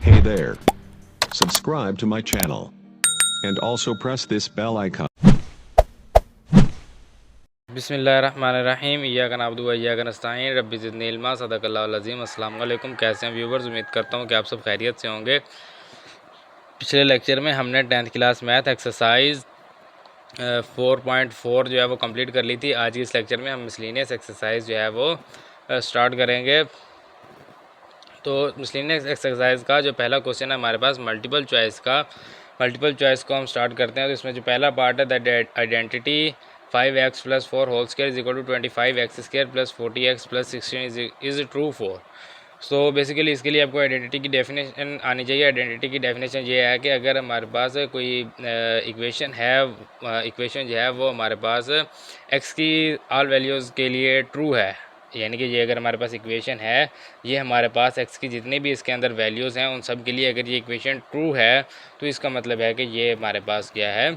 Hey there. Subscribe to my channel. And also press this bell icon. बिस्मिल्लाहिर्रहमानिर्रहीम इय्याका नअब्दु व इय्याका नस्तईन rabbi ज़िदनी इल्मा सदक़ल्लाहुल अज़ीम। अस्सलाम वालेकुम। कैसे हैं व्यूवर्स? उम्मीद करता हूं कि आप सब खैरियत से होंगे। पिछले लेक्चर में हमने 10th क्लास मैथ एक्सरसाइज 4.4 जो है वो कंप्लीट कर ली थी। आज के इस लेक्चर में हम मिसलिनियस एक्सरसाइज जो है वो स्टार्ट करेंगे। तो मिसलिनियस एक्सरसाइज का जो पहला क्वेश्चन है हमारे पास मल्टीपल चॉइस को हम स्टार्ट करते हैं। तो इसमें जो पहला पार्ट है the identity 5x + 4 whole square = 25x² + 40x + 16 is true for. So basically इसके लिए आपको आइडेंटिटी की डेफिनेशन आनी चाहिए। आइडेंटिटी की डेफिनेशन ये है कि अगर हमारे पास कोई इक्वेशन है, इक्वेशन जो है वो हमारे पास x की ऑल वैल्यूज़ के लिए ट्रू है, यानी कि ये अगर हमारे पास इक्वेशन है, ये हमारे पास x की जितने भी इसके अंदर वैल्यूज़ हैं उन सब के लिए अगर ये इक्वेशन ट्रू है तो इसका मतलब है कि ये हमारे पास क्या है,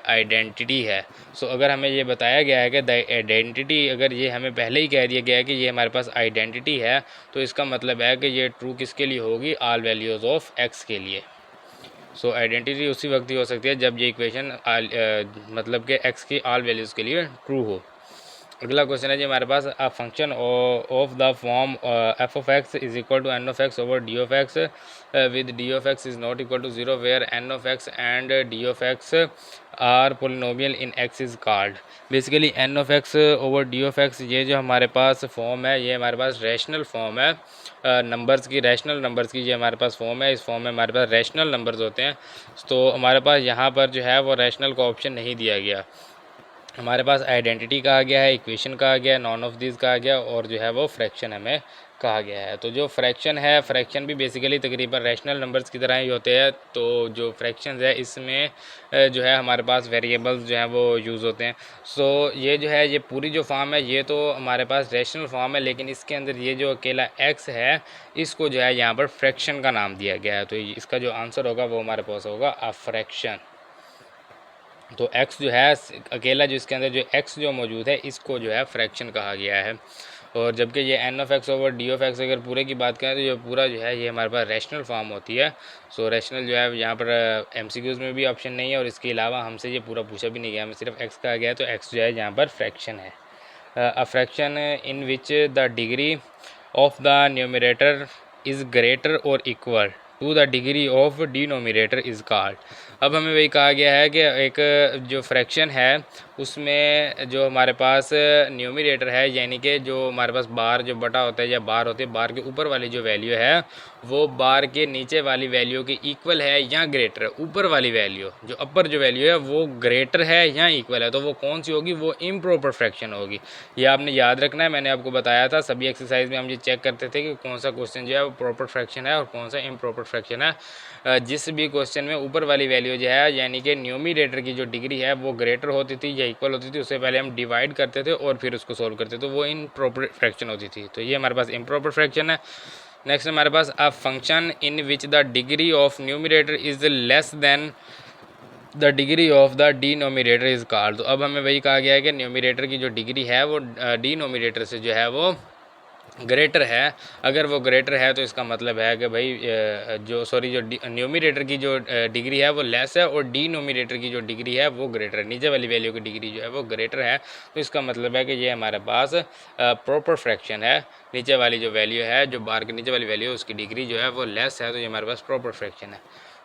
आइडेंटिटी है। सो अगर हमें ये बताया गया है कि द आइडेंटिटी, अगर ये हमें पहले ही कह दिया गया है कि ये हमारे पास आइडेंटिटी है, तो इसका मतलब है कि ये ट्रू किसके लिए होगी? ऑल वैल्यूज़ ऑफ x के लिए। सो आइडेंटिटी उसी वक्त ही हो सकती है जब ये इक्वेशन मतलब कि x की ऑल वैल्यूज़ के लिए ट्रू हो। अगला क्वेश्चन है जी हमारे पास a function of the form f(x) = n(x) (d)(x) with d(x) is not equal to 0 where n(x) and d(x) are polynomial in x is called. Basically n(x) (d)(x) ये जो हमारे पास फॉर्म है, ये हमारे पास रैशनल फॉर्म है नंबर्स की, rational numbers की ये हमारे पास फॉर्म है। इस फॉर्म में हमारे पास रैशनल नंबर्स होते हैं। तो हमारे पास यहाँ पर जो है वो रैशनल का ऑप्शन नहीं दिया गया। हमारे पास आइडेंटिटी कहा गया है, इक्वेशन कहा गया है, नॉन ऑफ दिस कहा गया, और जो है वो फ्रैक्शन हमें कहा गया है। तो जो फ्रैक्शन है, फ्रैक्शन भी बेसिकली तकरीबन रैशनल नंबर्स की तरह ही होते हैं। तो जो फ्रैक्शंस है इसमें जो है हमारे पास वेरिएबल्स जो हैं वो यूज़ होते हैं। सो ये जो है ये पूरी जो फॉर्म है ये तो हमारे पास रैशनल फॉर्म है, लेकिन इसके अंदर ये जो अकेला x है इसको जो है यहाँ पर फ्रैक्शन का नाम दिया गया है। तो इसका जो आंसर होगा वो हमारे पास होगा अ फ्रैक्शन। तो x जो है अकेला, जो इसके अंदर जो x जो मौजूद है इसको जो है फ्रैक्शन कहा गया है। और जबकि ये n(x) (d)(x) अगर पूरे की बात करें तो ये पूरा जो है ये हमारे पास रैशनल फॉर्म होती है। सो रैशनल जो है यहाँ पर MCQs में भी ऑप्शन नहीं है, और इसके अलावा हमसे ये पूरा पूछा भी नहीं गया, हमें सिर्फ x कहा गया है। तो x जो है यहाँ पर फ्रैक्शन है। A fraction in which the degree of the numerator is greater और equal to the degree of denominator is called. अब हमें वही कहा गया है कि एक जो फ्रैक्शन है उसमें जो हमारे पास न्यूमरेटर है, यानी कि जो हमारे पास बार जो बटा होता है या बार होती है, बार के ऊपर वाली जो वैल्यू है वो बार के नीचे वाली वैल्यू के इक्वल है या ग्रेटर है। ऊपर वाली वैल्यू, जो अपर जो वैल्यू है वो ग्रेटर है या इक्वल है, तो वो कौन सी होगी? वो इम्प्रॉपर फ्रैक्शन होगी। ये आपने याद रखना है। मैंने आपको बताया था सभी एक्सरसाइज में हम ये चेक करते थे कि कौन सा क्वेश्चन जो है वो प्रॉपर फ्रैक्शन है और कौन सा इम्प्रॉपर फ्रैक्शन है। जिस भी क्वेश्चन में ऊपर वाली वैल्यू जो है यानी कि न्यूमरेटर की जो डिग्री है वो ग्रेटर होती थी या इक्वल होती थी, उससे पहले हम डिवाइड करते थे और फिर उसको सोल्व करते थे, तो वो इम्प्रॉपर फ्रैक्शन होती थी। तो ये हमारे पास इम्प्रॉपर फ्रैक्शन है। नेक्स्ट हमारे पास a function in which the degree of numerator is less than the degree of the denominator is called. तो अब हमें वही कहा गया है कि न्यूमरेटर की जो डिग्री है वो डिनोमिनेटर से जो है वो ग्रेटर है। अगर वो ग्रेटर है तो इसका मतलब है कि भाई जो न्यूमरेटर की जो डिग्री है वो लेस है और डिनोमिनेटर की जो डिग्री है वो ग्रेटर है, नीचे वाली वैल्यू की डिग्री जो है वो ग्रेटर है। तो इसका मतलब है कि ये हमारे पास प्रॉपर फ्रैक्शन है। नीचे वाली जो वैल्यू है, जो बार के नीचे वाली वैल्यू है उसकी डिग्री जो है वो लेस है, तो ये हमारे पास प्रॉपर फ्रैक्शन है।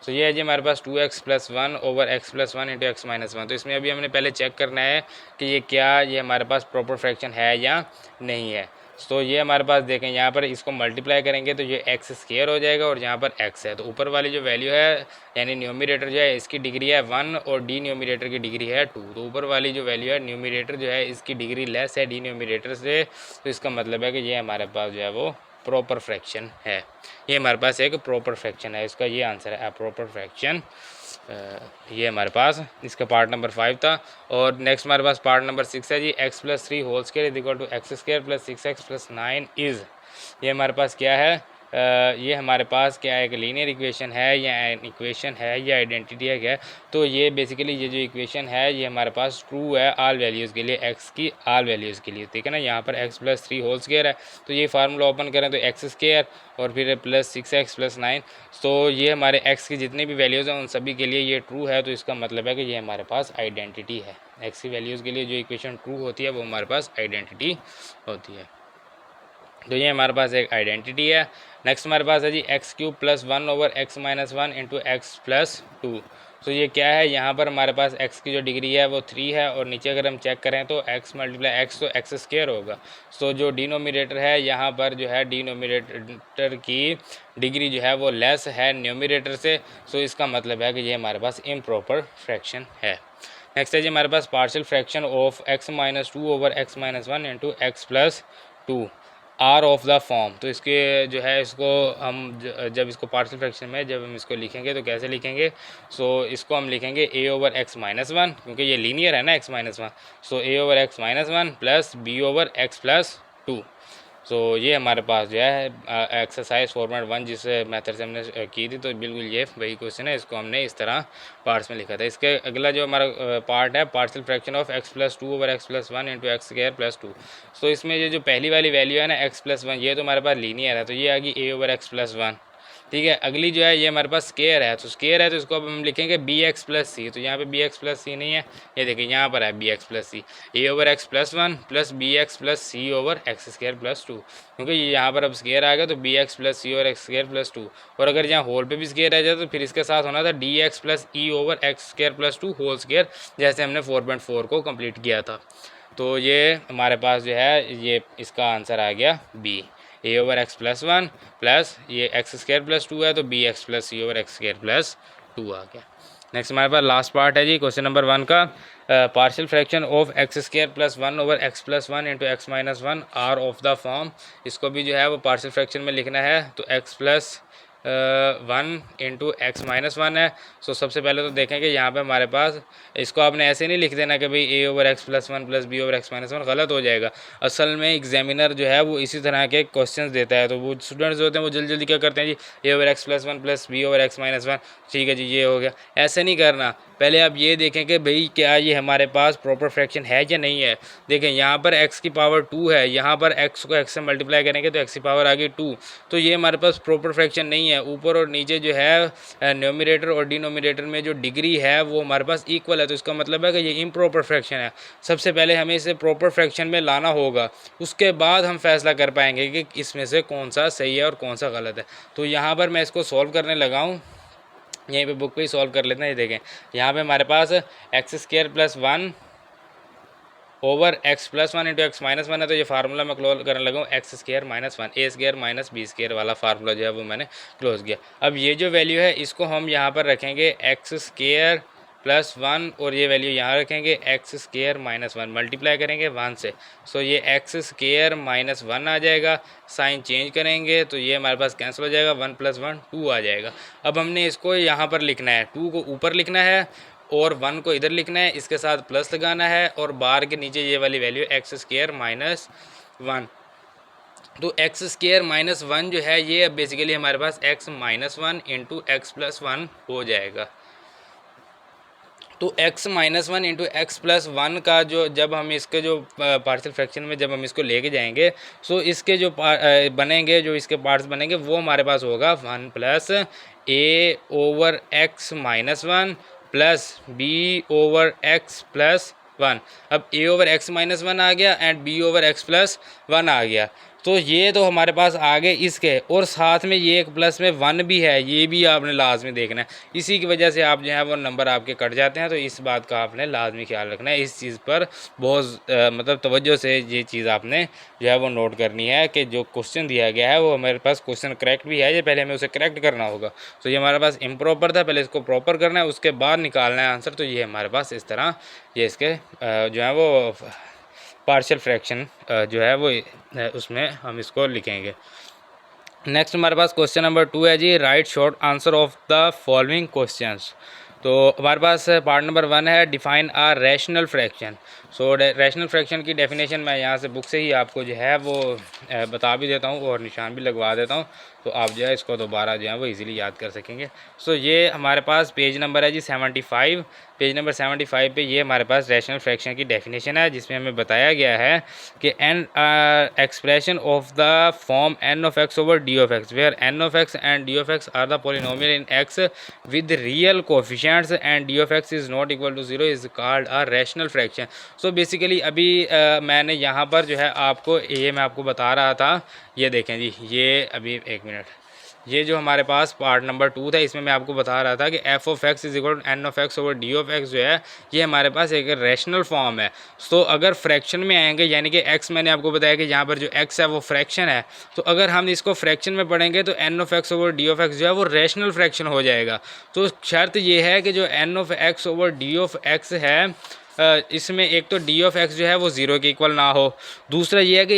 तो ये है जी हमारे पास 2x + 1 / x + 1 × x - 1। तो इसमें अभी हमने पहले चेक करना है कि ये हमारे पास प्रॉपर फ्रैक्शन है या नहीं है। तो ये हमारे पास देखें यहाँ पर इसको मल्टीप्लाई करेंगे तो ये x² हो जाएगा और यहाँ पर x है। तो ऊपर वाली जो वैल्यू है यानी न्यूमरेटर जो है इसकी डिग्री है 1 और डिनोमिनेटर की डिग्री है 2। तो ऊपर वाली जो वैल्यू है न्यूमरेटर जो है इसकी डिग्री लेस है डिनोमिनेटर से, तो इसका मतलब है कि ये हमारे पास जो है वो प्रॉपर फ्रैक्शन है। ये हमारे पास एक प्रॉपर फ्रैक्शन है, इसका ये आंसर है प्रॉपर फ्रैक्शन। ये हमारे पास इसका पार्ट नंबर 5 था। और नेक्स्ट हमारे पास पार्ट नंबर 6 है जी x + 3 whole square = x² + 6x + 9 is. ये हमारे पास क्या है? ये हमारे पास क्या है, एक लीनियर इक्वेशन है या इक्वेशन है या आइडेंटिटी है क्या? तो ये बेसिकली ये जो इक्वेशन है ये हमारे पास ट्रू है ऑल वैल्यूज़ के लिए, एक्स की ऑल वैल्यूज़ के लिए, ठीक है ना। यहाँ पर एक्स प्लस 3 होल स्क्वायर है, तो ये फार्मूला ओपन करें तो एक्स स्क्वायर और फिर प्लस 6x प्लस 9, तो ये हमारे एक्स की जितनी भी वैल्यूज़ हैं उन सभी के लिए ये ट्रू है। तो इसका मतलब है कि ये हमारे पास आइडेंटिटी है। एक्स की वैल्यूज़ के लिए जो इक्वेशन ट्रू होती है वो हमारे पास आइडेंटिटी होती है। तो ये हमारे पास एक आइडेंटिटी है। नेक्स्ट हमारे पास है जी x cube plus 1 over x minus 1 into x plus 2। तो ये क्या है, यहाँ पर हमारे पास x की जो डिग्री है वो 3 है और नीचे अगर हम चेक करें तो x मल्टीप्लाई एक्स तो एक्स स्क्वायर होगा। तो जो डिनोमिनेटर है यहाँ पर जो है डिनोमिनेटर की डिग्री जो है वो लेस है न्यूमिनेटर से। सो इसका मतलब है कि ये हमारे पास इम्प्रॉपर फ्रैक्शन है। नेक्स्ट है जी हमारे पास partial fraction of x minus 2 over x minus 1 into x plus 2 are of the form. तो इसके जो है इसको हम जब इसको पार्शियल फ्रैक्शन में जब हम इसको लिखेंगे तो कैसे लिखेंगे, सो इसको हम लिखेंगे a ओवर एक्स माइनस 1, क्योंकि ये लीनियर है ना x minus 1। So a over x minus 1 plus b over x plus 2। So ये हमारे पास जो है एक्सरसाइज 4.1 जिस मेथड से हमने की थी, तो बिल्कुल ये वही क्वेश्चन है, इसको हमने इस तरह पार्ट्स में लिखा था। इसके अगला जो हमारा पार्ट है partial fraction of x plus 2 over x plus 1 into x square plus 2। सो इसमें ये जो पहली वाली वैल्यू है ना x प्लस 1, ये तो हमारे पास लीनियर है, तो ये आ गई a ओवर एक्स प्लस 1, ठीक है। अगली जो है ये हमारे पास स्केयर है, तो स्केयर है तो इसको अब हम लिखेंगे बी एक्स प्लस सी। तो यहाँ पे बी एक्स प्लस सी नहीं है, ये देखिए यहाँ पर है B x plus C, A over x plus 1 plus B x plus C over x square plus 2, क्योंकि ये यहाँ पर अब स्केयर आ गया तो B x plus C over x square plus 2। और अगर यहाँ होल पे भी स्केयर रह जाए तो फिर इसके साथ होना था D X plus E over x square plus 2 whole square, जैसे हमने 4.4 को कंप्लीट किया था। तो ये हमारे पास जो है ये इसका आंसर आ गया बी, ए ओवर एक्स प्लस 1 प्लस ये एक्स स्क्वायर प्लस 2 है तो B x plus C over x square plus 2 आ गया। नेक्स्ट हमारे पास लास्ट पार्ट है जी क्वेश्चन नंबर 1 का, partial fraction of X square plus 1 over x plus 1 into x minus 1 are of the form. इसको भी जो है वो पार्शियल फ्रैक्शन में लिखना है, तो x plus 1 into x minus 1 है। सो सबसे पहले तो देखें कि यहाँ पे हमारे पास इसको आपने ऐसे नहीं लिख देना कि भाई A over x plus 1 plus B over x minus 1, गलत हो जाएगा। असल में एग्जामिनर जो है वो इसी तरह के क्वेश्चंस देता है, तो वो स्टूडेंट्स होते हैं वो जल्दी जल्दी क्या करते हैं जी, A over x plus 1 plus B over x minus 1, ठीक है जी ये हो गया। ऐसे नहीं करना, पहले आप ये देखें कि भाई क्या ये हमारे पास प्रॉपर फ्रैक्शन है या नहीं है। देखें यहाँ पर x की पावर 2 है, यहाँ पर x को x से मल्टीप्लाई करेंगे तो x की पावर आ गई 2, तो ये हमारे पास प्रॉपर फ्रैक्शन नहीं है। ऊपर और नीचे जो है न्यूमरेटर और डिनोमिनेटर में जो डिग्री है वो हमारे पास इक्वल है, तो इसका मतलब है कि ये इम्प्रॉपर फ्रैक्शन है। सबसे पहले हमें इसे प्रॉपर फ्रैक्शन में लाना होगा, उसके बाद हम फैसला कर पाएंगे कि इसमें से कौन सा सही है और कौन सा गलत है। तो यहाँ पर मैं इसको सॉल्व करने लगा हूँ, यहीं पे बुक पे ही सॉल्व कर लेते हैं। ये देखें यहाँ पे हमारे पास x square plus 1 over x plus 1 into x minus 1 है, तो ये फार्मूला मैं क्लोज करने लगा हूँ एक्स स्क्वायर माइनस 1, ए स्क्वायर माइनस बी स्क्वायर वाला फार्मूला जो है वो मैंने क्लोज किया। अब ये जो वैल्यू है इसको हम यहाँ पर रखेंगे एक्स स्क्वायर प्लस 1 और ये वैल्यू यहाँ रखेंगे एक्स स्क्वायर माइनस 1, मल्टीप्लाई करेंगे 1 से, सो ये एक्स स्क्वायर माइनस 1 आ जाएगा। साइन चेंज करेंगे तो ये हमारे पास कैंसिल हो जाएगा, 1 प्लस 1 2 आ जाएगा। अब हमने इसको यहाँ पर लिखना है, 2 को ऊपर लिखना है और 1 को इधर लिखना है, इसके साथ प्लस लगाना है और बार के नीचे ये वाली वैल्यू एक्स स्क्वायर माइनस 1। तो एक्स स्क्वायर माइनस 1 जो है ये अब बेसिकली हमारे पास x minus 1 into x plus 1 हो जाएगा। तो x minus 1 into x plus 1 का जो जब हम इसके जो पार्शियल फ्रैक्शन में जब हम इसको लेके जाएंगे, सो इसके जो बनेंगे जो इसके पार्ट्स बनेंगे वो हमारे पास होगा 1 plus a over x minus 1 plus b over x plus 1। अब a ओवर x माइनस 1 आ गया and b over x plus 1 आ गया, तो ये तो हमारे पास आ गए इसके, और साथ में ये एक प्लस में 1 भी है, ये भी आपने लाजमी देखना है। इसी की वजह से आप जो है वो नंबर आपके कट जाते हैं, तो इस बात का आपने लाजमी ख्याल रखना है। इस चीज़ पर बहुत मतलब तवज्जो से ये चीज़ आपने जो है वो नोट करनी है कि जो क्वेश्चन दिया गया है वो हमारे पास क्वेश्चन करेक्ट भी है, ये पहले हमें उसे करेक्ट करना होगा। तो ये हमारे पास इम्प्रॉपर था, पहले इसको प्रॉपर करना है, उसके बाद निकालना है आंसर। तो ये हमारे पास इस तरह ये इसके जो है वो पार्शियल फ्रैक्शन जो है वो उसमें हम इसको लिखेंगे। नेक्स्ट हमारे पास क्वेश्चन नंबर 2 है जी, write short answer of the following questions. तो हमारे पास पार्ट नंबर 1 है define a rational fraction. So rational fraction की डेफिनेशन मैं यहाँ से बुक से ही आपको जो है वो बता भी देता हूँ और निशान भी लगवा देता हूँ, तो आप जो है इसको दोबारा जो है वो इजीली याद कर सकेंगे। सो ये हमारे पास पेज नंबर है जी 75। पेज नंबर 75 पे ये हमारे पास रैशनल फ्रैक्शन की डेफिनेशन है, जिसमें हमें बताया गया है कि an expression of the form N of X over D of X where N of X and D of X are the polynomial in X with real coefficients and D of X is not equal to 0 is called a rational fraction. So basically अभी मैंने यहाँ पर जो है आपको ये मैं आपको बता रहा था, ये देखें जी, ये अभी एक मिनट, ये जो हमारे पास पार्ट नंबर 2 था, इसमें मैं आपको बता रहा था कि F of X is equal to N of X over D of X जो है ये हमारे पास एक रैशनल फॉर्म है। तो अगर फ्रैक्शन में आएंगे, यानी कि एक्स, मैंने आपको बताया कि यहाँ पर जो एक्स है वो फ्रैक्शन है, तो अगर हम इसको फ्रैक्शन में पढ़ेंगे तो N of X over D of X जो है वो रैशनल फ्रैक्शन हो जाएगा। तो शर्त ये है कि जो N of X over D of X है इसमें एक तो डी ऑफ एक्स जो है वो 0 के इक्वल ना हो, दूसरा ये है कि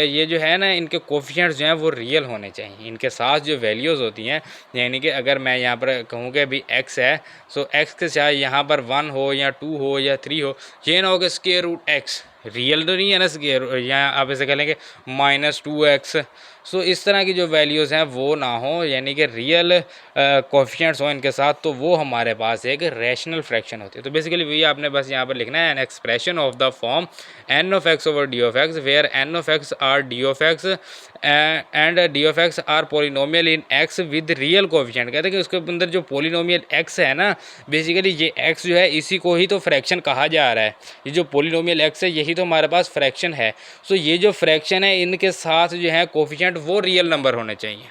ये जो है ना इनके कोफिशिएंट्स जो हैं वो रियल होने चाहिए, इनके साथ जो वैल्यूज़ होती हैं, यानी कि अगर मैं यहाँ पर कहूँ कि अभी एक्स है, सो एक्स के चाहे यहाँ पर 1 हो या 2 हो या 3 हो, ये ना हो कि स्क्वायर रूट एक्स रियल तो नहीं है ना स्क्वायर, यहाँ आप ऐसे कह लेंगे -2x। सो इस तरह की जो वैल्यूज़ हैं वो ना हो, यानी कि रियल कोफिशिएंट्स हो इनके साथ, तो वो हमारे पास एक रैशनल फ्रैक्शन होती है। तो बेसिकली वही आपने बस यहाँ पर लिखना है, an expression of the form N of X over D of X where N of X are D of X and D of X are polynomial in X with real coefficient. कहते हैं कि उसके अंदर जो polynomial x है ना, basically ये x जो है इसी को ही तो फ्रैक्शन कहा जा रहा है, ये जो पोलिनोमियल एक्स है यही तो हमारे पास फ्रैक्शन है। सो ये जो फ्रैक्शन है इनके साथ जो है कोफिशिएंट वो रियल नंबर होने चाहिए।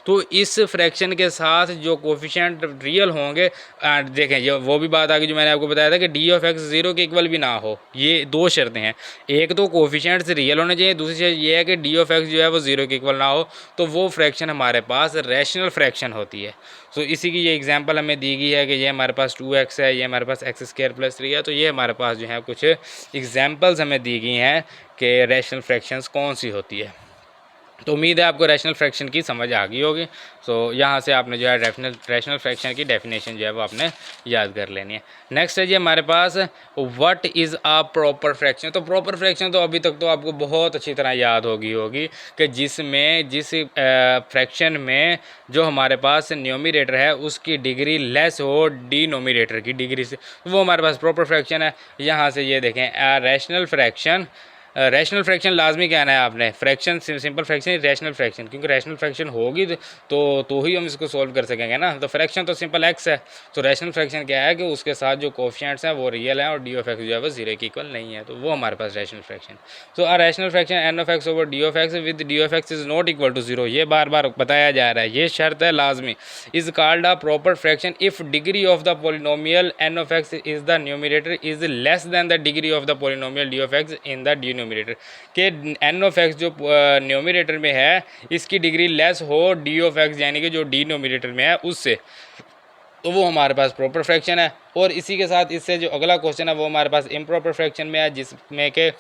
तो इस फ्रैक्शन के साथ जो कोफिशिएंट रियल होंगे, देखें ये वो भी बात आ गई जो मैंने आपको बताया था कि डी ऑफ एक्स 0 के इक्वल भी ना हो, ये दो शर्तें हैं, एक तो कोफिशिएंट्स रियल होने चाहिए, दूसरी चीज़ ये है कि डी ऑफ एक्स जो है वो 0 के इक्वल ना हो, तो वो फ्रैक्शन हमारे पास रैशनल फ्रैक्शन होती है। सो इसी की ये एग्जांपल हमें दी गई है कि ये हमारे पास 2x है, ये हमारे पास x² + 3 है। तो ये हमारे पास जो है कुछ एग्जांपल्स हमें दी गई हैं कि रैशनल फ्रैक्शंस कौन सी होती है। तो उम्मीद है आपको रैशनल फ्रैक्शन की समझ आ गई होगी। सो यहाँ से आपने जो है रैशनल फ्रैक्शन की डेफिनेशन जो है वो आपने याद कर लेनी है। नेक्स्ट है जी हमारे पास what is a proper fraction. तो प्रॉपर फ्रैक्शन तो अभी तक तो आपको बहुत अच्छी तरह याद होगी कि जिस फ्रैक्शन में जो हमारे पास न्यूमरेटर है उसकी डिग्री लेस हो डिनोमिनेटर की डिग्री से, वो हमारे पास प्रॉपर फ्रैक्शन है। यहाँ से ये देखें रैशनल फ्रैक्शन, रैशनल फ्रैक्शन लाजमी कहना है आपने, fraction simple fraction rational fraction, क्योंकि रैशनल फ्रैक्शन होगी तो ही हम इसको सोल्व कर सकेंगे ना। तो फ्रैक्शन तो सिंपल एक्स है, तो रैशनल फ्रैक्शन क्या है कि उसके साथ जो कोफिशिएंट्स हैं वो रियल हैं और डी ऑफ एक्स जो है वो 0 के इक्वल नहीं है, तो वो हमारे पास रैशनल फ्रैक्शन। तो a rational fraction N of X over D of X with D of X is not equal to 0, ये बार बार बताया जा रहा है, ये शर्त है लाजमी। Is called a proper fraction if degree of the polynomial N of X is the numerator is less than the degree of the polynomial D of X in the denominator, के एन ऑफ एक्स जो numerator में है इसकी degree less हो D of X यानी कि जो denominator में है उससे, तो वो हमारे पास प्रॉपर फ्रैक्शन है। और इसी के साथ इससे जो अगला क्वेश्चन है वो हमारे पास इम्प्रॉपर फ्रैक्शन में है, जिसमें कि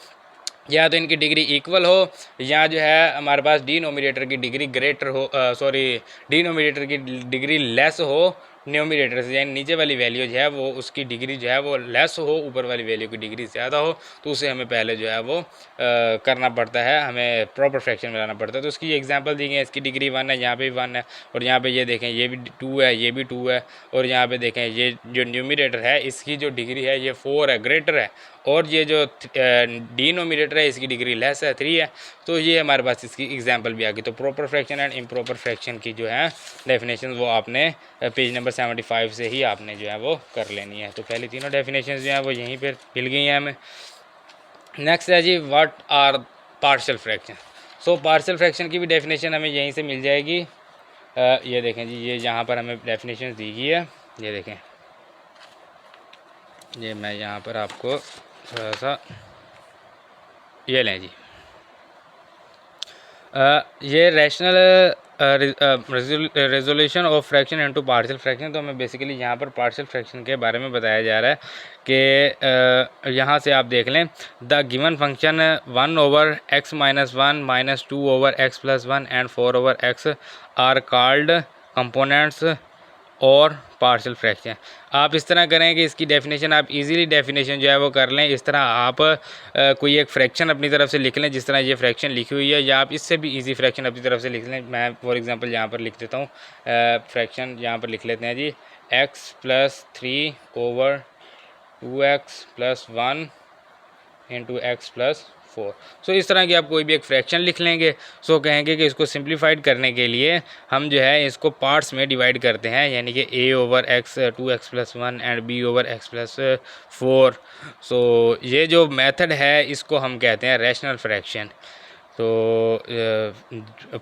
या तो इनकी डिग्री इक्वल हो या जो है हमारे पास डिनोमिनेटर की डिग्री ग्रेटर हो, डिनोमिनेटर की डिग्री लेस हो न्यूमरेटर से, यानी नीचे वाली वैल्यू जो है वो उसकी डिग्री जो है वो लेस हो, ऊपर वाली वैल्यू की डिग्री ज़्यादा हो, तो उसे हमें पहले जो है वो करना पड़ता है, हमें प्रॉपर फ्रैक्शन में लाना पड़ता है। तो उसकी एग्जांपल दी गई है, इसकी डिग्री 1 है, यहाँ पे भी 1 है, और यहाँ पे ये देखें ये भी 2 है, ये भी 2 है, और यहाँ पे देखें ये जो न्यूमरेटर है इसकी जो डिग्री है ये 4 है, ग्रेटर है, और ये जो डिनोमिनेटर है इसकी डिग्री लेस है, 3 है। तो ये हमारे पास इसकी एग्जांपल भी आ गई। तो proper fraction and improper fraction की जो है डेफिनेशन वो आपने पेज नंबर 75 से ही आपने जो है वो कर लेनी है। तो पहली तीनों डेफिनेशन जो हैं वो यहीं पर मिल गई हैं हमें। नेक्स्ट है जी what are partial fraction. So partial fraction की भी डेफिनेशन हमें यहीं से मिल जाएगी। ये देखें जी, ये यहाँ पर हमें डेफिनेशन दी गई है, ये देखें, ये मैं यहाँ पर आपको थोड़ा सा ये लें जी, ये rational resolution of fraction into partial fraction. तो हमें बेसिकली यहाँ पर पार्शियल फ्रैक्शन के बारे में बताया जा रहा है कि यहाँ से आप देख लें, the given function 1 over x minus 1 minus 2 over x plus 1 and 4 over x are called components और पार्शियल फ्रैक्शन। आप इस तरह करें कि इसकी डेफिनेशन आप इजीली डेफिनेशन जो है वो कर लें। इस तरह आप कोई एक फ्रैक्शन अपनी तरफ से लिख लें, जिस तरह ये फ्रैक्शन लिखी हुई है, या आप इससे भी इजी फ्रैक्शन अपनी तरफ से लिख लें। मैं फॉर एग्जांपल यहाँ पर लिख देता हूँ, फ्रैक्शन यहाँ पर लिख लेते हैं जी, x+3/2x+1 इंटू x+4। सो इस तरह की आप कोई भी एक फ्रैक्शन लिख लेंगे। सो कहेंगे कि इसको सिंप्लीफाइड करने के लिए हम जो है इसको पार्ट्स में डिवाइड करते हैं, यानी कि a/x 2x+1 एंड b/x+4। सो ये जो मेथड है इसको हम कहते हैं रैशनल फ्रैक्शन। तो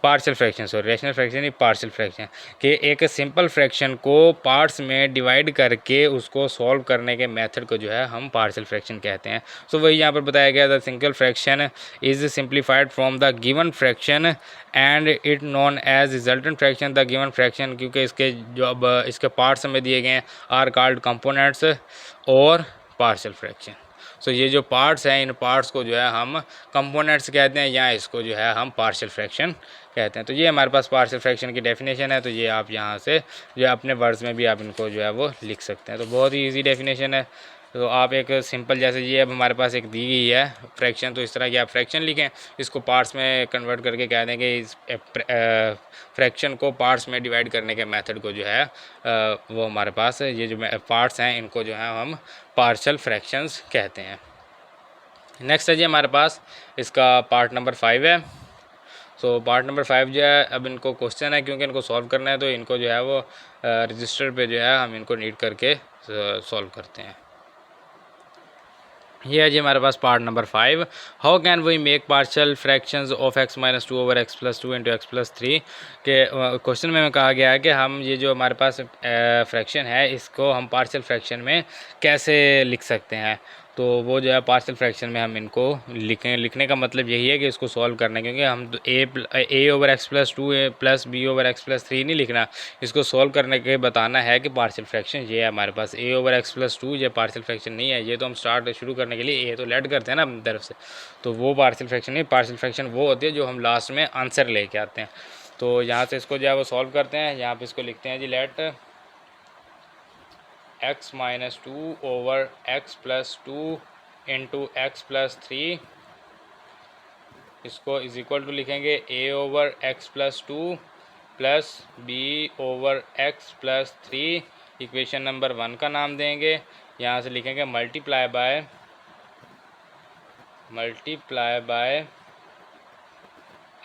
partial fraction, sorry rational fraction नहीं, पार्शियल फ्रैक्शन, कि एक सिंपल फ्रैक्शन को पार्ट्स में डिवाइड करके उसको सॉल्व करने के मेथड को जो है हम पार्शियल फ्रैक्शन कहते हैं। सो वही यहाँ पर बताया गया, the single fraction is simplified from the given fraction and it known as resultant fraction. The given fraction, क्योंकि इसके जो अब इसके पार्ट्स हमें दिए गए हैं, आर कॉल्ड कंपोनेंट्स और पार्शियल फ्रैक्शन। सो ये जो पार्ट्स हैं, इन पार्ट्स को जो है हम कंपोनेंट्स कहते हैं, या इसको जो है हम पार्शियल फ्रैक्शन कहते हैं। तो ये हमारे पास पार्शियल फ्रैक्शन की डेफिनेशन है। तो ये आप यहाँ से जो है अपने वर्ड्स में भी आप इनको जो है वो लिख सकते हैं। तो बहुत ही ईजी डेफिनेशन है। तो आप एक सिंपल, जैसे ये अब हमारे पास एक दी गई है फ्रैक्शन, तो इस तरह की आप फ्रैक्शन लिखें, इसको पार्ट्स में कन्वर्ट करके कह दें कि इस फ्रैक्शन को पार्ट्स में डिवाइड करने के मेथड को जो है वो हमारे पास ये जो पार्ट्स हैं इनको जो है हम पार्शियल फ्रैक्शंस कहते हैं। नेक्स्ट है जी हमारे पास इसका पार्ट नंबर 5 है। सो पार्ट नंबर 5 जो है, अब इनको क्वेश्चन है, क्योंकि इनको सॉल्व करना है, तो इनको जो है वो रजिस्टर पे जो है हम इनको नीड करके सॉल्व करते हैं। ये है जी हमारे पास part number 5। How can we make partial fractions of x-2/x+2 into x+3 के क्वेश्चन में कहा गया है कि हम ये जो हमारे पास फ्रैक्शन है इसको हम पार्शियल फ्रैक्शन में कैसे लिख सकते हैं। तो वो जो है पार्शियल फ्रैक्शन में हम इनको लिखने का मतलब यही है कि इसको सॉल्व करना है, क्योंकि हम a/x+2 प्लस b/x+3 नहीं लिखना, इसको सॉल्व करने के बताना है कि पार्शियल फ्रैक्शन ये है हमारे पास। a/x+2 ये पार्शियल फ्रैक्शन नहीं है, ये तो हम स्टार्ट शुरू करने के लिए ए तो लेट करते हैं ना अपनी तरफ से, तो वो पार्शियल फ्रैक्शन नहीं। पार्शियल फ्रैक्शन वो होती है जो हम लास्ट में आंसर लेके आते हैं। तो यहाँ से इसको जो है वो सॉल्व करते हैं। यहाँ पे इसको लिखते हैं जी, लेट x-2/x+2 इंटू x+3, इसको इज इक्वल टू लिखेंगे a/x+2 plus b/x+3, equation number 1 का नाम देंगे। यहाँ से लिखेंगे multiply by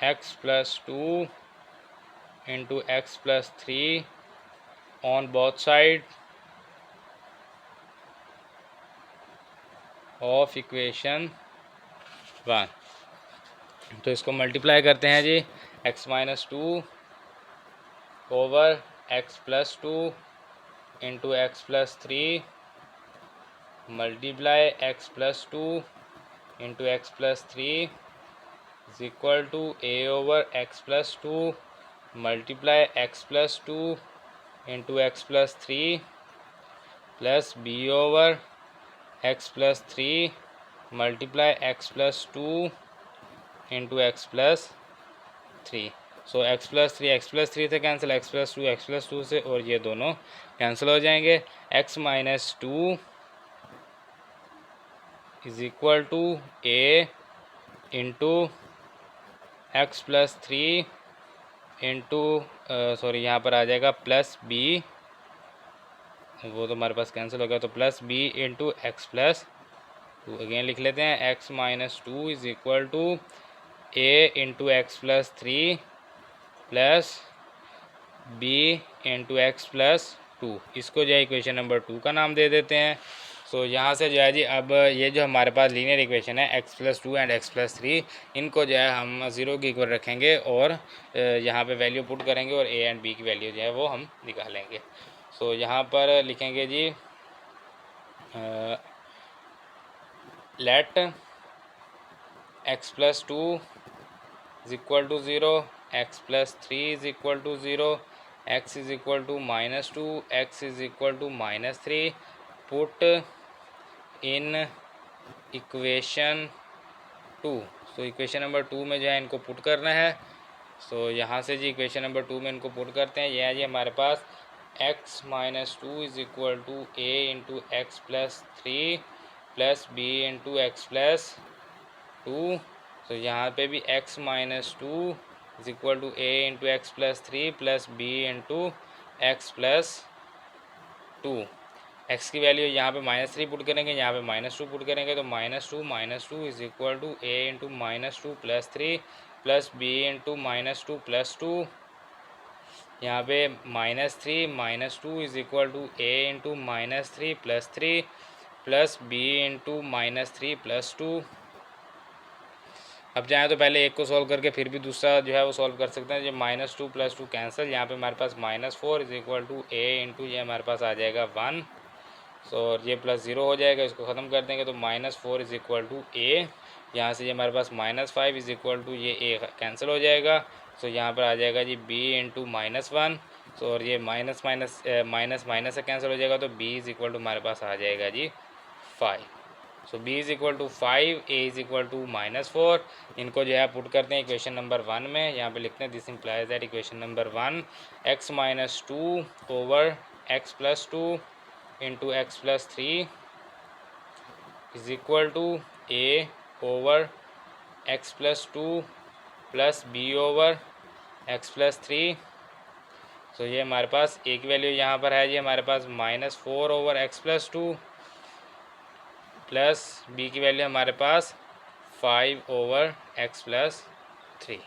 x+2 into x+3 on both side of equation 1। तो इसको मल्टीप्लाई करते हैं जी, x-2/x+2 into x+3 multiply x+2 into x+3 is equal to a/x+2 multiply x+2 into x+3 plus b/x+3 multiply x+2 into x+3। So x+3 से cancel, x+2 से, और ये दोनों कैंसिल हो जाएंगे। x-2 is equal to a into x+3 into sorry यहाँ पर आ जाएगा प्लस b, वो तो हमारे पास कैंसिल हो गया, तो plus b into x+2 again लिख लेते हैं। x-2 is equal to a into x+3 plus b into x+2, इसको जो है इक्वेशन नंबर 2 का नाम दे देते हैं। सो यहाँ से जो है जी, अब ये जो हमारे पास लीनियर इक्वेशन है x+2 एंड x+3, इनको जो है हम 0 के इक्वल रखेंगे और यहाँ पे वैल्यू पुट करेंगे और a एंड b की वैल्यू जो है वो हम निकालेंगे। सो यहाँ पर लिखेंगे जी, let x+2 is equal to 0, x+3 is equal to 0, x is equal to -2, x is equal to -3, put in equation 2। So equation number 2 में जो है इनको पुट करना है। सो यहाँ से जी इक्वेशन नंबर 2 में इनको पुट करते हैं। यह है जी हमारे पास x minus two is equal to A into x plus three plus B into x plus two. तो यहाँ पे भी x minus two is equal to A into x plus three plus B into x plus two. X की value यहाँ पे -3 put करेंगे, यहाँ पे -2 पुट करेंगे, तो -2 is equal to A into -2 plus three plus B into -2 plus two. यहाँ पे -3 -2 is equal to A into -3 plus three plus B into -3 plus two. अब चाहें तो पहले एक को सॉल्व करके फिर भी दूसरा जो है वो सॉल्व कर सकते हैं। ये -2 प्लस 2 कैंसिल, यहाँ पे हमारे पास -4 is equal to A into ये हमारे पास आ जाएगा 1। सो और ये प्लस 0 हो जाएगा, इसको ख़त्म कर देंगे तो -4 इज़ इक्वल टू ए। यहाँ से ये हमारे पास -5 इज़ इक्वल टू ये ए कैंसिल हो जाएगा। सो यहाँ पर आ जाएगा जी b इंटू -1। सो और ये माइनस माइनस से कैंसिल हो जाएगा, तो b इज़ इक्वल टू हमारे पास आ जाएगा जी 5। So b is equal to 5, a is equal to -4। इनको जो है पुट करते हैं इक्वेशन नंबर 1 में। यहाँ पे लिखते हैं this implies that equation number 1 x minus 2 over x plus 2 into x plus three is equal to a over x plus 2 plus B over x plus three. So ये हमारे पास एक वैल्यू यहाँ पर है जी हमारे पास -4 over x plus 2 plus B की वैल्यू हमारे पास 5 over x plus three.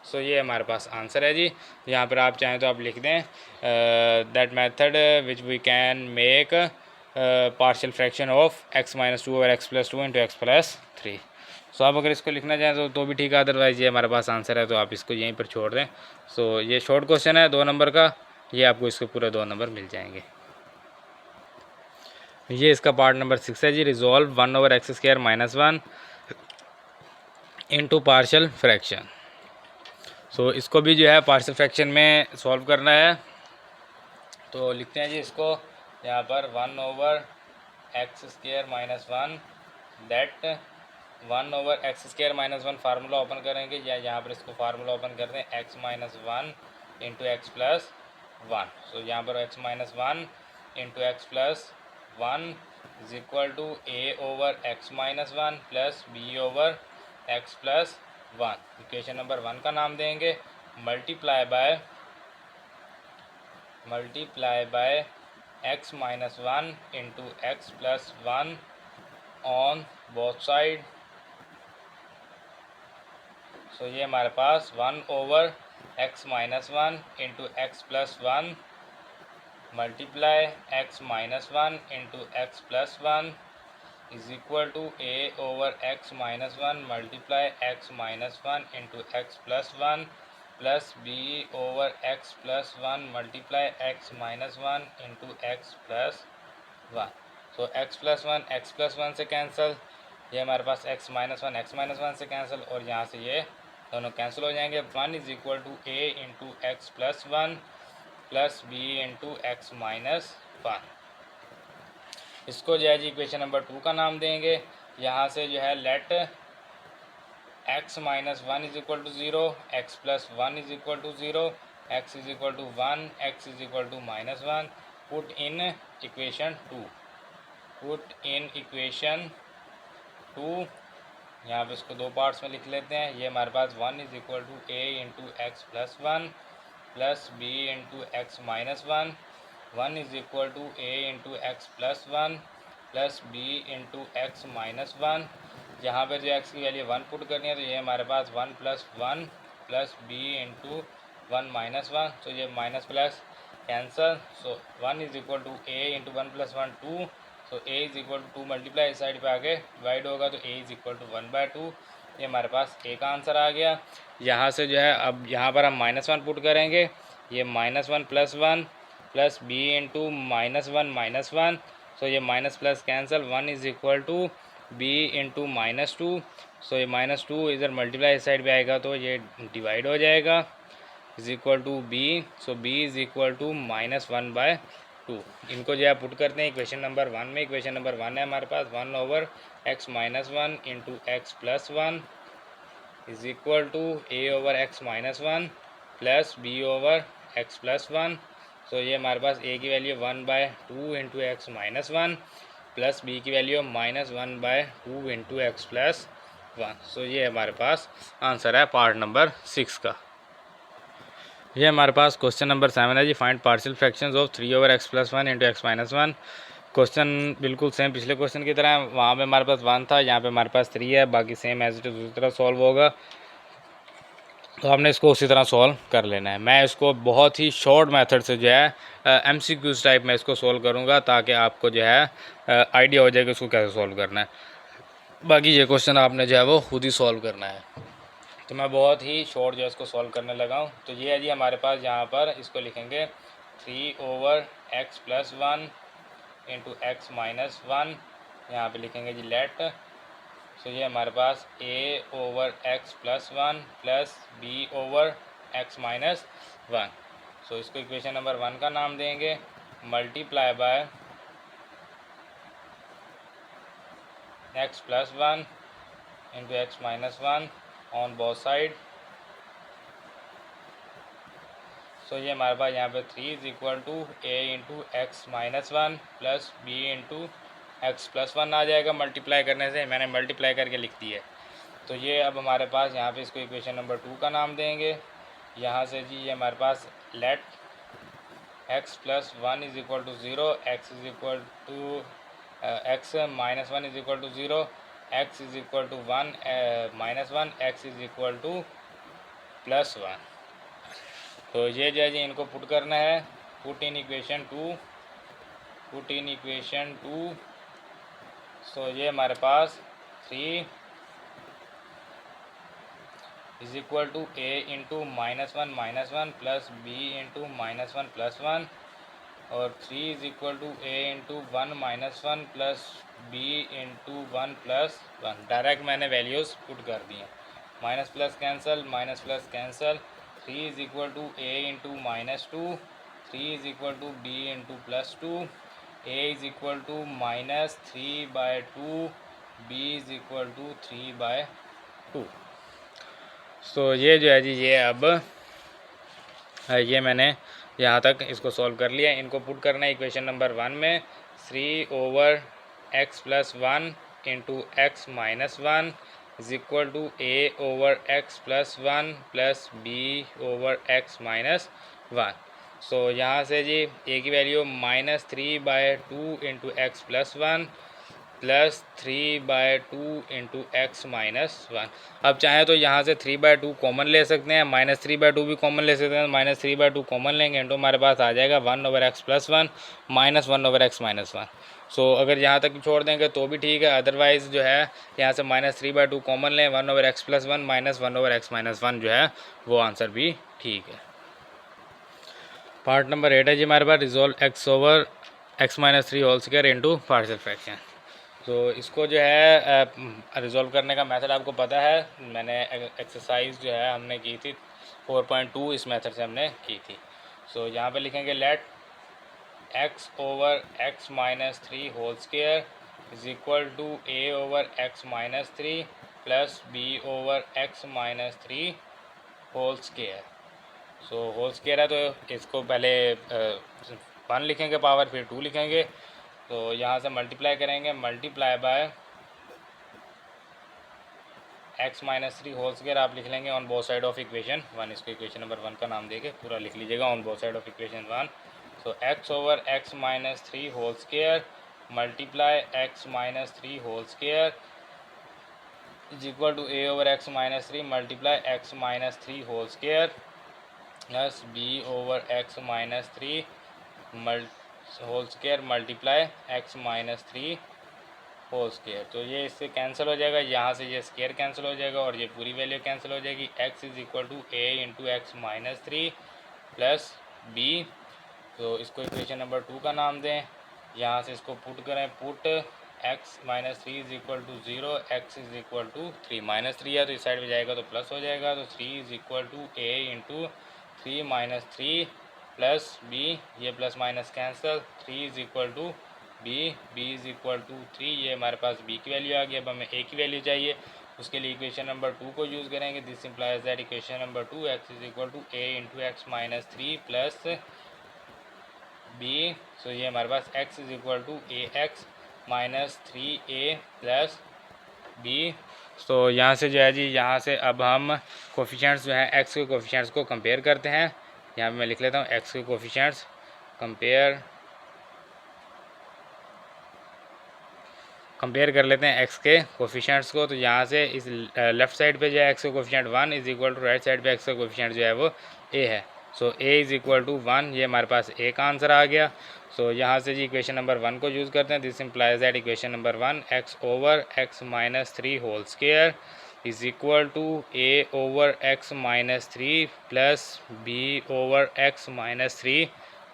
So ये हमारे पास आंसर है जी। यहाँ पर आप चाहें तो आप लिख दें that method which we can make partial fraction of x minus 2 over x plus 2 into x plus 3। So आप अगर इसको लिखना चाहें तो भी ठीक है, अदरवाइज़ ये हमारे पास आंसर है तो आप इसको यहीं पर छोड़ दें। सो ये शॉर्ट क्वेश्चन है 2 नंबर का, ये आपको इसके पूरे 2 नंबर मिल जाएंगे। ये इसका पार्ट नंबर 6 है जी। Resolve 1 over x square minus 1 into partial fraction. So इसको भी जो है पार्शियल फ्रैक्शन में सॉल्व करना है। तो लिखते हैं जी इसको यहाँ पर 1 over x square minus 1 that 1 over x square minus 1 formula open करेंगे, या यहाँ पर इसको फार्मूला ओपन करते हैं x minus 1 into x plus 1। So यहाँ पर x minus 1 into x plus 1 is equal to a over x minus 1 plus B over x plus 1। Equation number 1 का नाम देंगे multiply by x minus 1 into x plus 1 on both side. So ये हमारे पास 1 over x minus 1 into x plus 1 multiply x minus 1 into x plus 1 is equal to a over x minus 1 multiply x minus 1 into x plus 1 plus B over x plus 1 multiply x minus 1 into x plus 1। So x plus 1 से cancel, ये हमारे पास x minus 1 से cancel, और यहाँ से ये दोनों कैंसिल हो जाएंगे। 1 is equal to A into x plus 1 plus B into x minus 1। इसको जो है जी इक्वेशन नंबर 2 का नाम देंगे। यहाँ से जो है let x minus 1 is equal to 0, x plus 1 is equal to 0, x is equal to 1, x is equal to -1। Put in equation 2। यहाँ पे इसको 2 पार्ट्स में लिख लेते हैं। ये हमारे पास 1 is equal to A into x plus 1 plus B into x minus 1। 1 is equal to A into x plus 1 plus B into x minus 1। यहाँ पर जो एक्स की वैल्यू 1 पुट करनी है, तो ये हमारे पास 1 plus 1 plus B into 1 minus 1। तो ये minus plus cancel. So 1 is equal to A into 1 plus 1 2। So a is equal to 2 multiply इस साइड पे आके डिवाइड होगा, तो ए इज इक्वल टू 1/2। ये हमारे पास ए का आंसर आ गया। यहाँ से जो है अब यहाँ पर हम -1 पुट करेंगे, ये -1 plus 1 plus B into -1। So ये minus plus cancel, 1 is equal to b into -2। So ये -2 इधर मल्टीप्लाई इस साइड पे आएगा तो ये डिवाइड हो जाएगा, is equal to b. So b is equal to -1/2। इनको जो है पुट करते हैं इक्वेशन नंबर 1 में। इक्वेशन नंबर 1 है हमारे पास 1 over x minus 1 into x plus 1 is equal to a over x minus 1 plus B over x plus 1। So ये हमारे पास ए की value 1/2 into x minus one plus B की value -1/2 into x plus one. So ये हमारे पास answer है part number 6 का। ये हमारे पास क्वेश्चन नंबर 7 है जी, find partial fractions of 3/x+1 into x minus one. Question बिल्कुल सेम पिछले क्वेश्चन की तरह है, वहाँ पे हमारे पास 1 था, यहाँ पे हमारे पास 3 है, बाकी सेम एज इट इज़ दूसरी तरह सॉल्व होगा। तो हमने इसको उसी तरह सॉल्व कर लेना है। मैं इसको बहुत ही शॉर्ट मेथड से जो है MCQs टाइप में इसको सॉल्व करूँगा, ताकि आपको जो है आइडिया हो जाए कि इसको कैसे सॉल्व करना है। बाकी ये क्वेश्चन आपने जो है वो खुद ही सॉल्व करना है। तो मैं बहुत ही शॉर्ट जो है इसको सॉल्व करने लगा हूँ। तो ये है जी हमारे पास, यहाँ पर इसको लिखेंगे 3/x+1 into x minus one, यहाँ पर लिखेंगे जी लेट। सो ये हमारे पास a/x+1 plus b/x minus one. So इसको इक्वेशन नंबर 1 का नाम देंगे, multiply by x+1 into x minus one on both side. So ये हमारे पास यहाँ पे 3 is equal to a into x minus one plus b into x plus one आ जाएगा। मल्टीप्लाई करने से मैंने मल्टीप्लाई करके लिख दी है। तो ये अब हमारे पास यहाँ पे इसको इक्वेशन नंबर 2 का नाम देंगे। यहाँ से जी ये हमारे पास let x+1 is equal to 0, x is equal to x minus one is equal to 0, x is equal to 1 minus one, x is equal to +1। तो ये जो है जी इनको पुट करना है, पुट इन इक्वेशन 2। सो ये हमारे पास 3 is equal to a into -1 plus b into -1 plus one, और 3 is equal to a into 1 - 1 plus b into 1 plus one. Direct मैंने वैल्यूज़ पुट कर दी हैं, minus plus cancel. 3 is equal to a into -2, 3 is equal to b into +2, a is equal to -3/2, b is equal to 3/2। So ये जो है जी ये अब ये मैंने यहाँ तक इसको सॉल्व कर लिया। इनको पुट करना है इक्वेशन नंबर 1 में, 3/x+1 into x minus one is equal to a/x+1 plus b/x minus one. So यहाँ से जी a की वैल्यू -3/2 into x plus one plus 3/2 into x minus one. अब चाहें तो यहाँ से 3/2 कॉमन ले सकते हैं, -3/2 भी कॉमन ले सकते हैं। -3/2 कॉमन लेंगे तो हमारे पास आ जाएगा 1/x+1 minus 1/x minus one. सो अगर यहाँ तक छोड़ देंगे तो भी ठीक है, अदरवाइज़ जो है यहाँ से -3/2 कॉमन लें, 1/x+1 minus 1/x minus one जो है वो आंसर भी ठीक है। पार्ट नंबर 8 है जी हमारे पास, resolve x/(x-3) whole square into partial fraction. तो इसको जो है रिज़ॉल्व करने का मेथड आपको पता है, मैंने एक्सरसाइज जो है हमने की थी 4.2, इस मेथड से हमने की थी। सो यहाँ पे लिखेंगे let x/(x-3) whole square is equal to a/(x-3) plus b/(x-3) whole square. So whole square है तो इसको पहले 1 लिखेंगे पावर, फिर 2 लिखेंगे। तो यहाँ से मल्टीप्लाई करेंगे, multiply by x-3 whole square आप लिख लेंगे on both side of equation 1। इसको इक्वेशन नंबर 1 का नाम देके पूरा लिख लीजिएगा on both side of equation 1। So x/(x-3) whole square multiply x-3 whole square is equal to a/(x-3) multiply x-3 whole square plus b/(x-3) whole square multiply x-3 whole square. तो ये इससे cancel हो जाएगा, यहाँ से ये स्क्वायर कैंसिल हो जाएगा और ये पूरी वैल्यू कैंसिल हो जाएगी। x is equal to a into x-3 plus b। तो इसको इक्वेशन नंबर 2 का नाम दें, यहाँ से इसको पुट करें, put x-3 is equal to 0, x is equal to 3, -3 है तो इस साइड में जाएगा तो प्लस हो जाएगा। तो 3 is equal to a into 3 - 3 plus b, ये plus minus cancel, 3 is equal to b is equal to 3, ये हमारे पास b की वैल्यू आ गई। अब हमें a की वैल्यू चाहिए, उसके लिए इक्वेशन नंबर 2 को यूज़ करेंगे। This implies that equation number 2 x is equal to a into x minus 3 plus b. So ये हमारे पास x is equal to a x minus 3a plus b. तो यहाँ से जो है जी, यहाँ से अब हम कोफिशिएंट्स जो हैं x के कोफिशिएंट्स को कंपेयर करते हैं। यहाँ पे मैं लिख लेता हूँ x के कोफिशिएंट्स कंपेयर कर लेते हैं x के कोफिशिएंट्स को। तो यहाँ से इस लेफ़्ट साइड पे जो है x का coefficient 1 is equal to right side पे x का कोफिशिएंट जो है वो a है। सो a इज इक्वल टू 1, ये हमारे पास a का आंसर आ गया। सो यहाँ से जी इक्वेशन नंबर 1 को यूज़ करते हैं। This implies that equation number 1 x over x minus 3 whole square is equal to a over x minus 3 plus b over x minus 3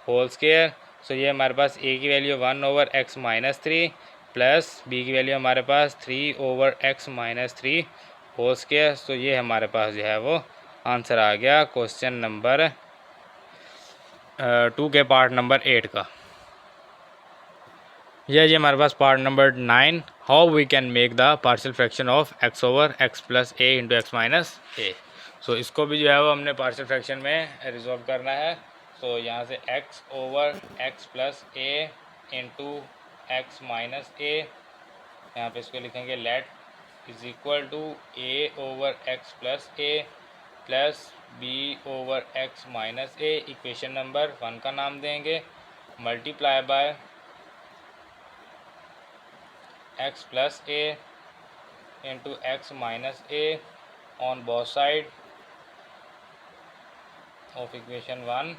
whole square. So ये हमारे पास a की value 1 over x minus 3 plus B की value हमारे पास 3 over x minus 3 whole square. तो ये हमारे पास जो है वो आंसर आ गया क्वेश्चन नंबर 2 के पार्ट नंबर 8 का। यह जी हमारे पास part number 9, how we can make the partial fraction of x over x plus a into x minus a. So इसको भी जो है वो हमने पार्शियल फ्रैक्शन में रिजॉल्व करना है। तो यहाँ से x over x plus a into x minus a, यहाँ पे इसको लिखेंगे let is equal to a over x plus a plus b over x minus a, equation number 1 का नाम देंगे, multiply by x plus a into x minus a on both side of equation 1।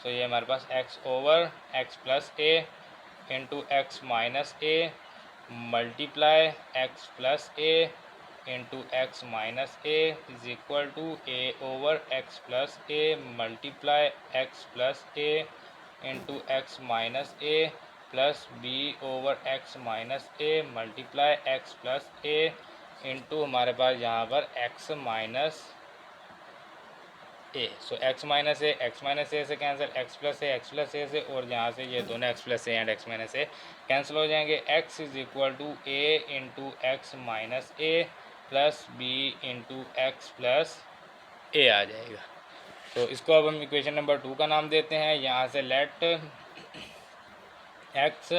So ये हमारे पास x over x plus a into x minus a multiply x plus a into x minus a is equal to a over x plus a multiply x plus a into x minus a plus b over x minus a multiply x plus a into हमारे पास यहाँ पर x minus a. सो x minus a से cancel, x plus ए से, और यहाँ से ये दोनों x plus a and x minus a cancel हो जाएंगे। x is equal to a into x minus a plus b into x plus a आ जाएगा। तो इसको अब हम इक्वेशन नंबर 2 का नाम देते हैं। यहाँ से let x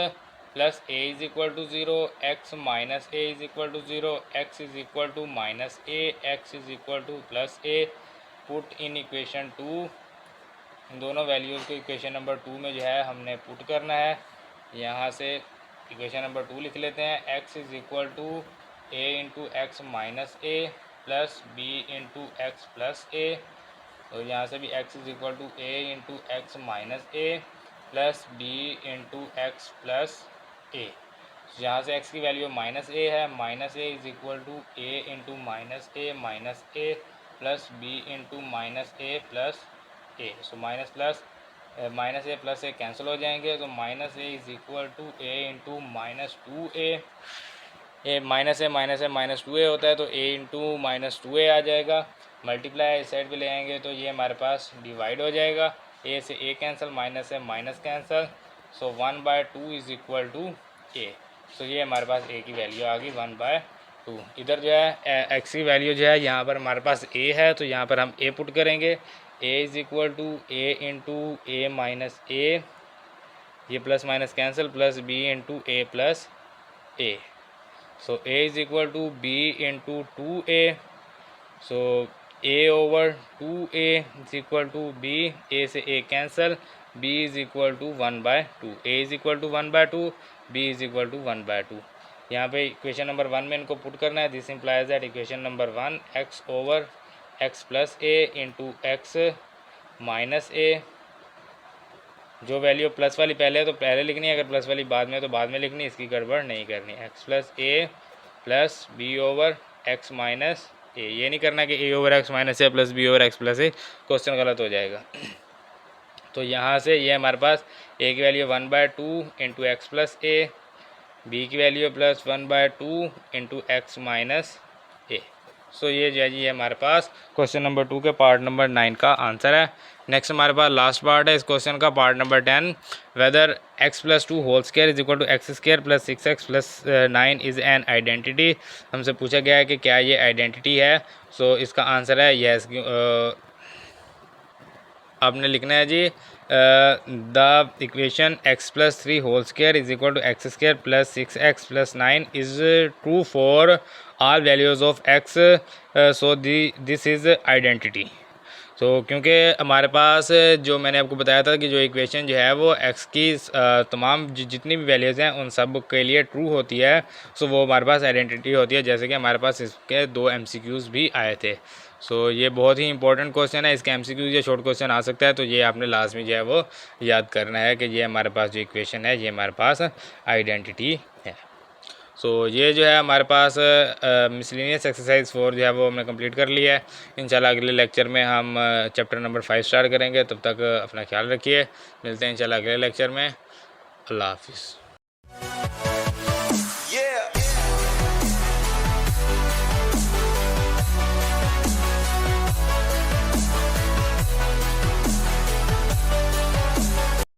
plus a is equal to 0, x minus a is equal to 0, x is equal to minus a, x is equal to plus a, put in equation 2। इन दोनों वैल्यूज़ को equation number 2 में जो है हमने put करना है। यहाँ से इक्वेशन नंबर 2 लिख लेते हैं, x is equal to a into x minus a plus B into x plus a. तो यहाँ से भी x is equal to a into x minus a plus B into x plus a. यहाँ से x की value minus a है, minus a is equal to a into minus a plus B into minus a plus a. So minus a plus a cancel हो जाएंगे। तो minus a is equal to A into minus 2a, a minus 2a होता है, तो a into minus 2a आ जाएगा। Multiply इस side पे ले आएंगे तो ये हमारे पास डिवाइड हो जाएगा, a से a कैंसिल, माइनस से minus cancel. So 1/2 is equal to a। सो ये हमारे पास a की वैल्यू आ गई 1/2। इधर जो है x की वैल्यू जो है यहाँ पर हमारे पास a है, तो यहाँ पर हम a पुट करेंगे, a is equal to a into a minus a, ये plus minus cancel, plus b into a plus a. So a is equal to b into 2a। So a over 2a is equal to b, a से a cancel, b is equal to 1/2, a is equal to 1/2, b is equal to 1/2। यहाँ पे equation number 1 में इनको put करना है। This implies that equation number 1 x over x plus a into x minus a, जो value plus वाली पहले है तो पहले लिखनी है, अगर प्लस वाली बाद में तो बाद में लिखनी है, इसकी गड़बड़ नहीं करनी। x plus a plus B over x minus a, ये नहीं करना कि a over x minus a plus B over x plus a, question गलत हो जाएगा। तो यहाँ से ये हमारे पास a की value 1/2 into x plus a, b की value plus 1/2 into x minus a. So ये जो है जी हमारे पास क्वेश्चन नंबर 2 के पार्ट नंबर 9 का आंसर है। नेक्स्ट हमारे पास लास्ट पार्ट है इस क्वेश्चन का, part number 10, whether x plus 2 whole square is equal to x square plus 6x plus 9 is an identity. हमसे पूछा गया है कि क्या ये आइडेंटिटी है। सो इसका आंसर है येस। आपने लिखना है जी the equation x + 3 whole square is equal to x² + 6x + 9 is true for all values of x, so this is identity. तो क्योंकि हमारे पास जो मैंने आपको बताया था कि जो इक्वेशन जो है वो x की तमाम जितनी भी वैल्यूज़ हैं उन सब के लिए ट्रू होती है, सो वो हमारे पास आइडेंटिटी होती है, जैसे कि हमारे पास इसके 2 MCQs भी आए थे। सो ये बहुत ही इंपॉर्टेंट क्वेश्चन है, इसके MCQs या शॉर्ट क्वेश्चन आ सकता है, तो ये आपने लाजमी जो है वो याद करना है कि ये हमारे पास जो इक्वेशन है ये हमारे पास आइडेंटिटी है। सो ये जो है हमारे पास मिसलिनियस एक्सरसाइज 4 जो है वो हमने कंप्लीट कर लिया है। इंशाल्लाह अगले लेक्चर में हम चैप्टर नंबर 5 स्टार्ट करेंगे। तब तक अपना ख्याल रखिए, मिलते हैं इंशाल्लाह अगले लेक्चर में। अल्लाह हाफिज़।